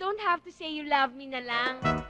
don't have to say you love me na lang.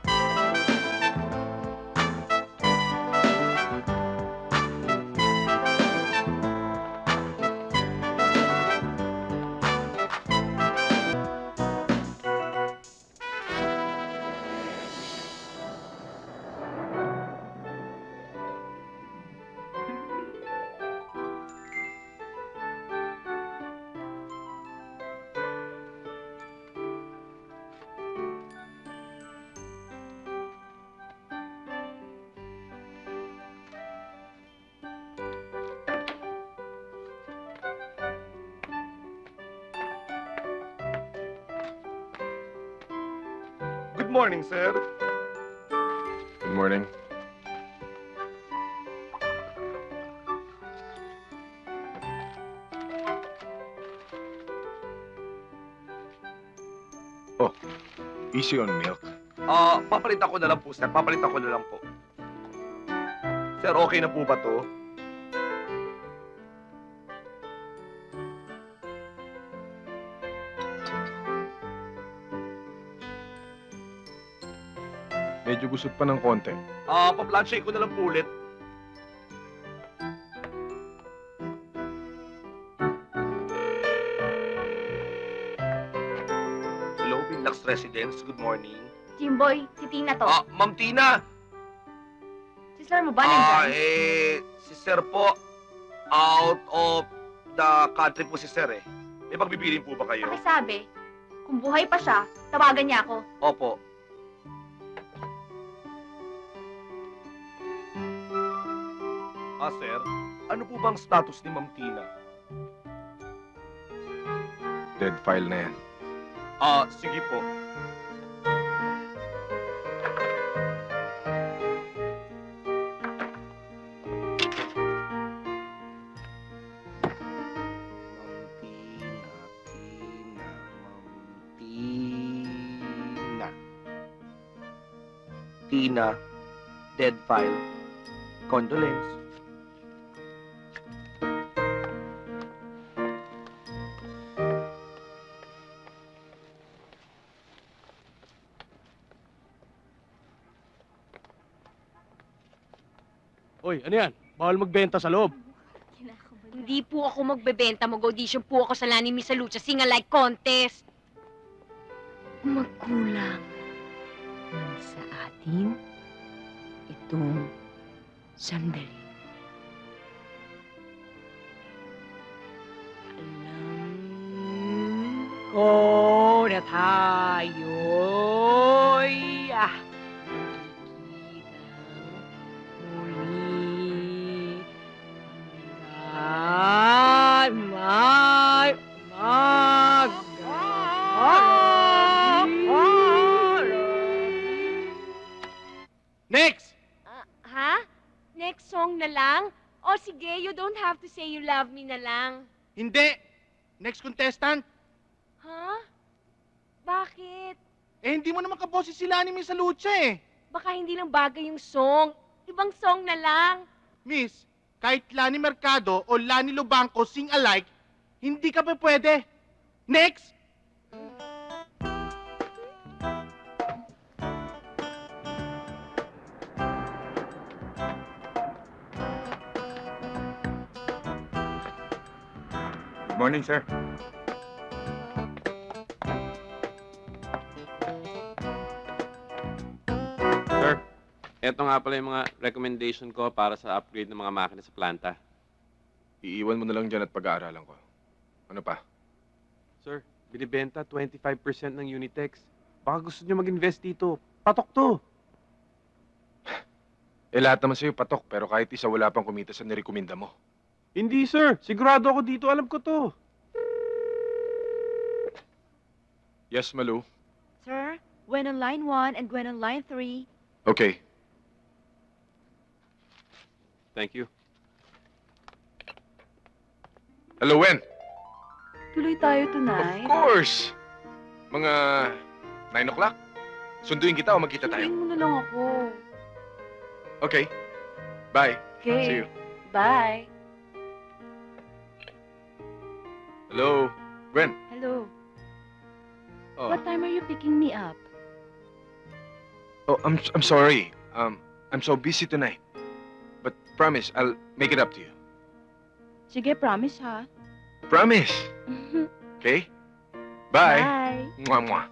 Good morning, sir. Good morning. Oh, easy on milk. Papalitan ko na lang po, sir. Papalitan ko na lang po. Sir, okay na po ba to? Medyo gusot pa ng konti. Pa-planche ko na lang po ulit. Hello, Binlax Residence. Good morning. Jimboy, si Tina to. Ma'am Tina! Si sir mo ba nandyan? Si sir po, out of the country po si sir eh. May pagbibilin po ba kayo? Pakisabi, kung buhay pa siya, tawagan niya ako. Opo. Sir, ano po bang status ni Ma'am Tina? Dead file na yan. Sige po. Tina, dead file. Condolence. Hoy, ano yan? Bawal magbenta sa loob. Hindi po ako magbebenta. Mag-audition po ako sa Lani Misa Lucha Sing-alike contest. Magkulang ng sa atin itong sandali. Alam ko na tayo'y nakikitang muli. May Next! Ha? Next song na lang? O sige, you don't have to say you love me na lang. Hindi! Next contestant! Ha? Bakit? Hindi mo naman kaboses sila ni Miss Lucha eh. Baka hindi lang bagay yung song. Ibang song na lang. Miss, kahit Lani Mercado o Lani Lubangco sing alike, hindi ka pa pwede. Next! Good morning, sir. Sir, Ito nga pala yung mga recommendation ko para sa upgrade ng mga makina sa planta. iiwan mo na lang dyan at pag-aaralan ko. Ano pa? Sir, binibenta 25% ng Unitex. Baka gusto nyo mag-invest dito. Patok to. Lahat naman sa'yo patok, pero kahit isa wala pang kumita sa nirekomenda mo. Hindi, sir. Sigurado ako dito. Alam ko to. Yes, Malu? Sir, Gwen on line 1 and Gwen on line 3. Okay. Thank you. Hello, Wen? Tuloy tayo Of tonight. course! Mga 9 o'clock. Sunduin kita o magkita tayo. Sunduin mo na lang ako. Okay. Bye. Okay. See you. Bye. Hello? Gwen? Hello. Oh, What time are you picking me up? oh, I'm sorry. I'm so busy tonight. But promise, I'll make it up to you. Sige, promise ha. Promise. Okay? Bye. Bye. Mwah, mwah.